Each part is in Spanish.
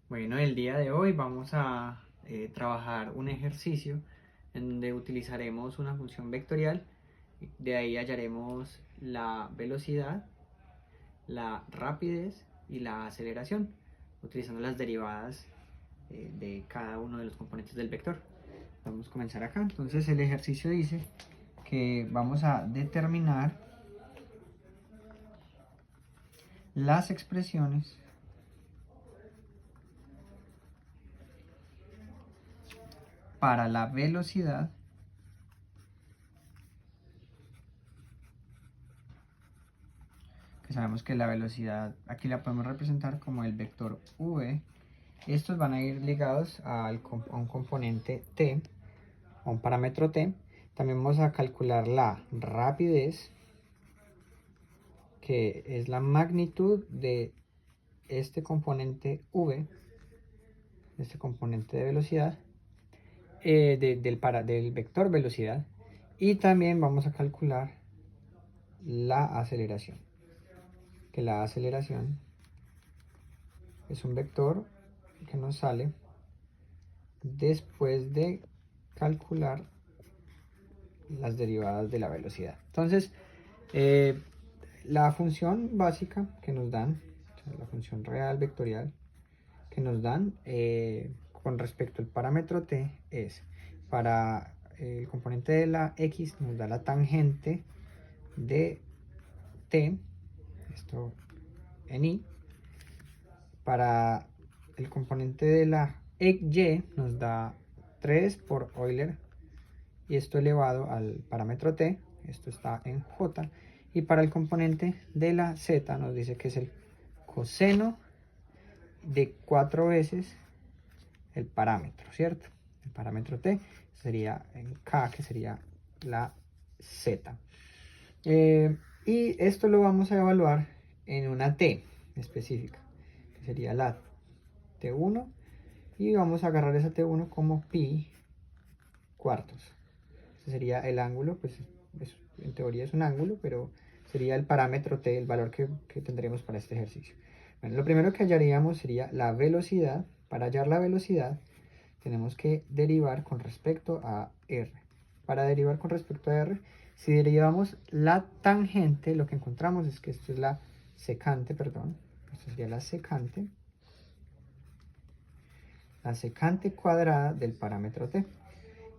Bueno, el día de hoy vamos a trabajar un ejercicio en donde utilizaremos una función vectorial. De ahí hallaremos la velocidad, la rapidez y la aceleración, utilizando las derivadas de cada uno de los componentes del vector. Vamos a comenzar acá. Entonces el ejercicio dice que vamos a determinar las expresiones para la velocidad, que sabemos que la velocidad aquí la podemos representar como el vector v. Estos van a ir ligados a un componente t, a un parámetro t. También vamos a calcular la rapidez, que es la magnitud de este componente v, este componente de velocidad, del vector velocidad. Y también vamos a calcular la aceleración, que la aceleración es un vector que nos sale después de calcular las derivadas de la velocidad. Entonces, la función básica que nos dan, o sea, la función real vectorial que nos dan con respecto al parámetro t es, para el componente de la x nos da la tangente de t, esto en y. Para el componente de la y nos da 3 por Euler, y esto elevado al parámetro t, esto está en j. Y para el componente de la z nos dice que es el coseno de 4 veces el parámetro, ¿cierto? El parámetro t sería en k, que sería la z. Y esto lo vamos a evaluar en una t específica, que sería la t1, y vamos a agarrar esa t1 como pi cuartos. Este sería el ángulo, pues en teoría es un ángulo, pero sería el parámetro t, el valor que tendremos para este ejercicio. Bueno, lo primero que hallaríamos sería la velocidad. Para hallar la velocidad tenemos que derivar con respecto a r. Para derivar con respecto a r, si derivamos la tangente, lo que encontramos es que esto es la secante, perdón, esto sería la secante cuadrada del parámetro t.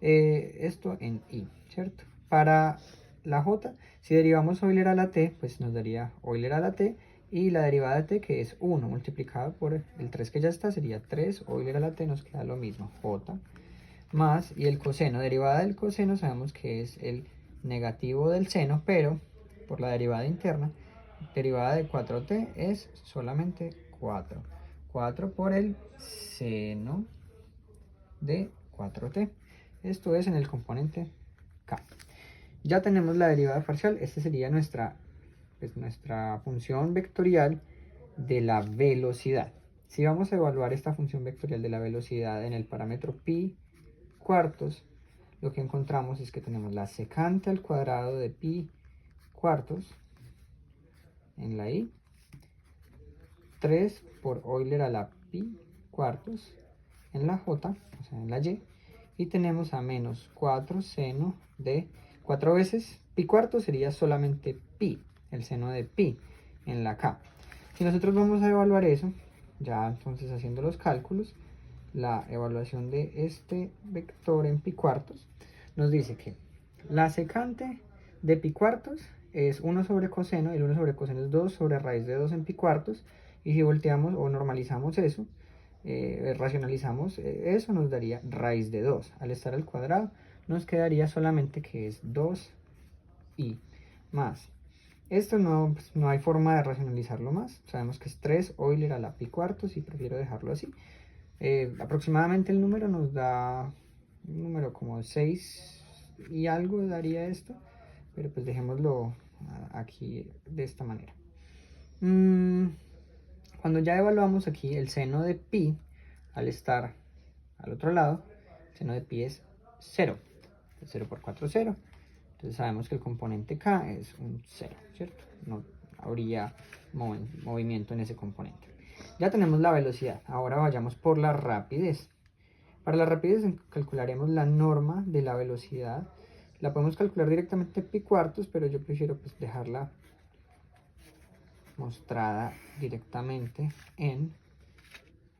Esto en y, ¿cierto? Para la j, si derivamos Euler a la t, pues nos daría Euler a la t, y la derivada de t, que es 1 multiplicado por el 3 que ya está, sería 3 Euler a la t, nos queda lo mismo, j, más, y el coseno, derivada del coseno sabemos que es el negativo del seno, pero por la derivada interna, derivada de 4t es solamente 4. 4 por el seno de 4t. Esto es en el componente k. Ya tenemos la derivada parcial. Esta sería nuestra función vectorial de la velocidad. Si vamos a evaluar esta función vectorial de la velocidad en el parámetro pi cuartos, lo que encontramos es que tenemos la secante al cuadrado de pi cuartos en la y, 3 por Euler a la pi cuartos en la j, o sea en la y tenemos a menos 4 seno de 4 veces pi cuartos, sería solamente pi, el seno de pi en la k. Si nosotros vamos a evaluar eso, ya entonces haciendo los cálculos, la evaluación de este vector en pi cuartos nos dice que la secante de pi cuartos es 1 sobre coseno, y el 1 sobre coseno es 2 sobre raíz de 2 en pi cuartos, y si volteamos o normalizamos eso, racionalizamos eso, nos daría raíz de 2. Al estar al cuadrado nos quedaría solamente que es 2i más. Esto pues, no hay forma de racionalizarlo más. Sabemos que es 3 Euler a la pi cuartos, y prefiero dejarlo así. Aproximadamente el número nos da un número como 6 y algo daría esto, pero pues dejémoslo aquí de esta manera. Cuando ya evaluamos aquí el seno de pi, al estar al otro lado, el seno de pi es 0. 0 por 4 0. Entonces sabemos que el componente k es un 0, ¿cierto? No habría movimiento en ese componente. Ya tenemos la velocidad, ahora vayamos por la rapidez. Para la rapidez calcularemos la norma de la velocidad. La podemos calcular directamente en pi cuartos, pero yo prefiero pues dejarla mostrada directamente en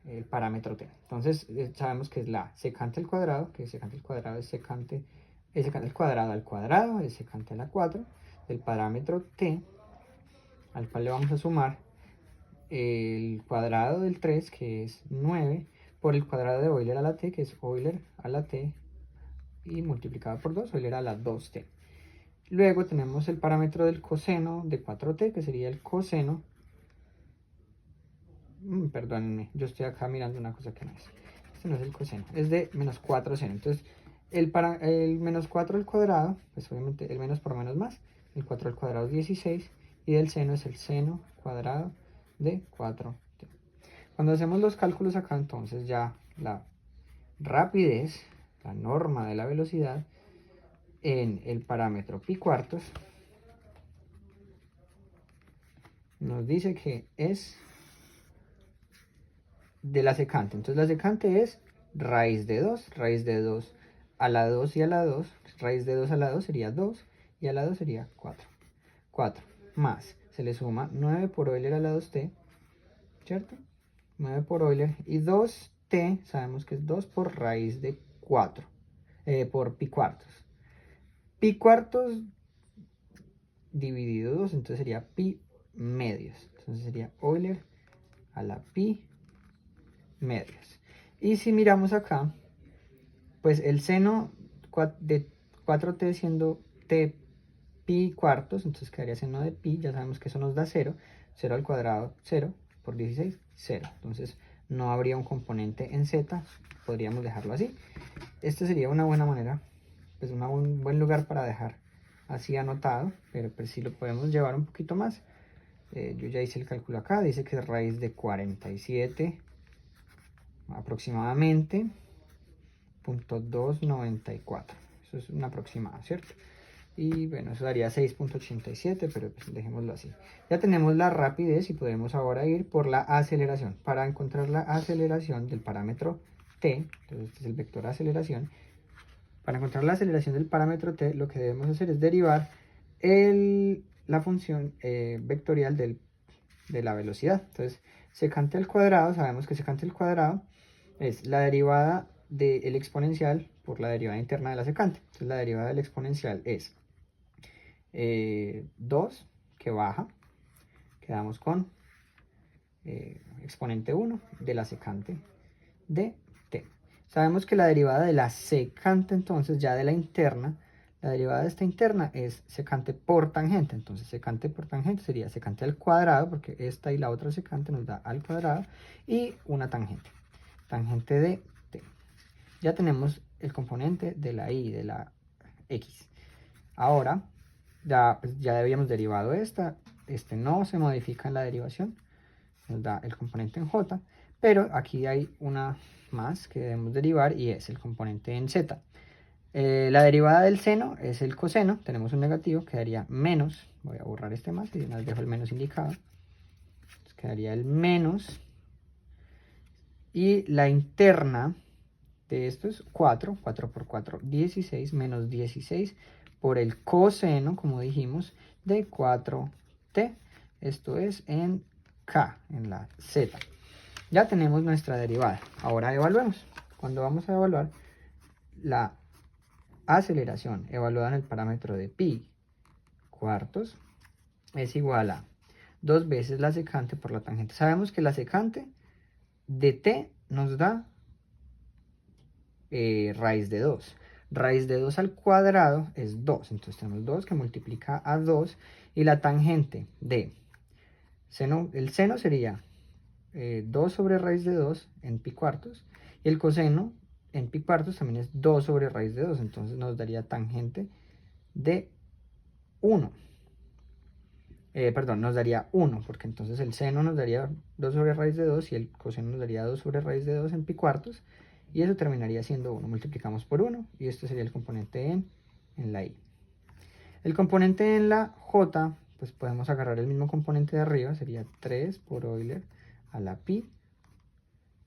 el parámetro t. Entonces sabemos que es la secante al cuadrado, que secante al cuadrado es secante al cuadrado al cuadrado, es secante a la 4, del parámetro t, al cual le vamos a sumar el cuadrado del 3, que es 9, por el cuadrado de Euler a la t, que es Euler a la t, y multiplicado por 2, Euler a la 2t. Luego tenemos el parámetro del coseno de 4t, que sería el coseno. Perdónenme, yo estoy acá mirando una cosa que no es. Este no es el coseno, es de menos 4 seno. Entonces, el menos 4 al cuadrado, pues obviamente el menos por menos más. El 4 al cuadrado es 16, y del seno es el seno cuadrado de 4t. Cuando hacemos los cálculos acá, entonces ya la rapidez, la norma de la velocidad, en el parámetro pi cuartos, nos dice que es de la secante. Entonces la secante es raíz de 2 a la 2 y a la 2. Raíz de 2 a la 2 sería 2 y a la 2 sería 4. 4 más, se le suma 9 por Euler a la 2t, ¿cierto? 9 por Euler, y 2t sabemos que es 2 por raíz de 4, por pi cuartos. Pi cuartos dividido 2, entonces sería pi medios. Entonces sería Euler a la pi medios. Y si miramos acá, pues el seno de 4t siendo t pi cuartos, entonces quedaría seno de pi, ya sabemos que eso nos da 0, 0 al cuadrado, 0 por 16, 0. Entonces no habría un componente en z, podríamos dejarlo así. Este sería una buena manera, pues un buen lugar para dejar así anotado, pero pues si lo podemos llevar un poquito más. Yo ya hice el cálculo acá, dice que es raíz de 47 aproximadamente, .294. Eso es un aproximado, ¿cierto? Y bueno, eso daría 6.87, pero pues dejémoslo así. Ya tenemos la rapidez y podemos ahora ir por la aceleración. Para encontrar la aceleración del parámetro t, entonces este es el vector aceleración. Para encontrar la aceleración del parámetro t, lo que debemos hacer es derivar la función vectorial de la velocidad. Entonces, secante al cuadrado, sabemos que secante al cuadrado es la derivada del exponencial por la derivada interna de la secante. Entonces, la derivada del exponencial es 2, que baja, quedamos con exponente 1 de la secante de t. Sabemos que la derivada de la secante, entonces, ya de la interna, la derivada de esta interna es secante por tangente. Entonces, secante por tangente sería secante al cuadrado, porque esta y la otra secante nos da al cuadrado, y una tangente. Tangente de t. Ya tenemos el componente de la y, de la x. Ahora, pues, ya habíamos derivado esta. Este no se modifica en la derivación. Nos da el componente en j. Pero aquí hay una más que debemos derivar, y es el componente en z. La derivada del seno es el coseno. Tenemos un negativo, quedaría menos. Voy a borrar este más y nos dejo el menos indicado. Entonces quedaría el menos. Y la interna de esto es 4. 4 por 4, 16. Menos 16 por el coseno, como dijimos, de 4t. Esto es en k, en la z. Ya tenemos nuestra derivada. Ahora evaluemos. Cuando vamos a evaluar la aceleración evaluada en el parámetro de pi cuartos, es igual a 2 veces la secante por la tangente. Sabemos que la secante de t nos da raíz de 2. Raíz de 2 al cuadrado es 2. Entonces tenemos 2 que multiplica a 2. Y la tangente de seno, el seno sería 2 sobre raíz de 2 en pi cuartos. Y el coseno en pi cuartos también es 2 sobre raíz de 2. Entonces nos daría tangente de 1. Perdón, nos daría 1, porque entonces el seno nos daría 2 sobre raíz de 2 y el coseno nos daría 2 sobre raíz de 2 en pi cuartos, y eso terminaría siendo 1. Multiplicamos por 1 y esto sería el componente en la y. El componente en la j, pues podemos agarrar el mismo componente de arriba, sería 3 por Euler a la pi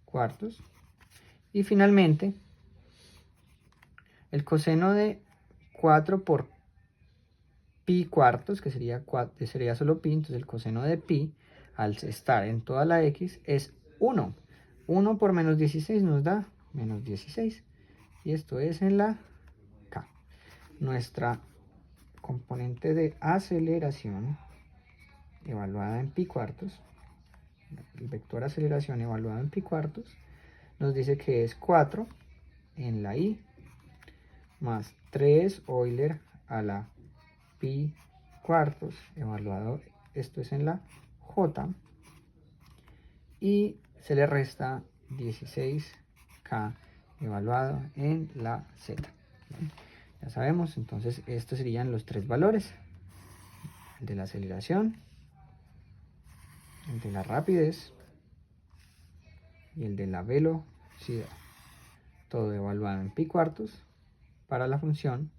cuartos. Y finalmente, el coseno de 4 por pi cuartos, que sería solo pi, entonces el coseno de pi, al estar en toda la x, es 1. 1 por menos 16 nos da menos 16. Y esto es en la k. Nuestra componente de aceleración evaluada en pi cuartos, el vector aceleración evaluado en pi cuartos, nos dice que es 4 en la i más 3 Euler a la pi cuartos evaluado, esto es en la j, y se le resta 16k evaluado en la z. Bien, ya sabemos, entonces estos serían los tres valores: el de la aceleración, el de la rapidez y el de la velocidad, todo evaluado en pi cuartos para la función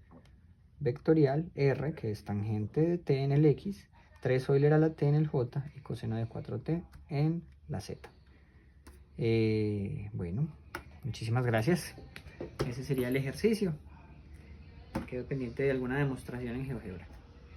vectorial r, que es tangente de t en el x, 3 Euler a la t en el j y coseno de 4t en la z. Bueno, muchísimas gracias. Ese sería el ejercicio. Quedo pendiente de alguna demostración en GeoGebra.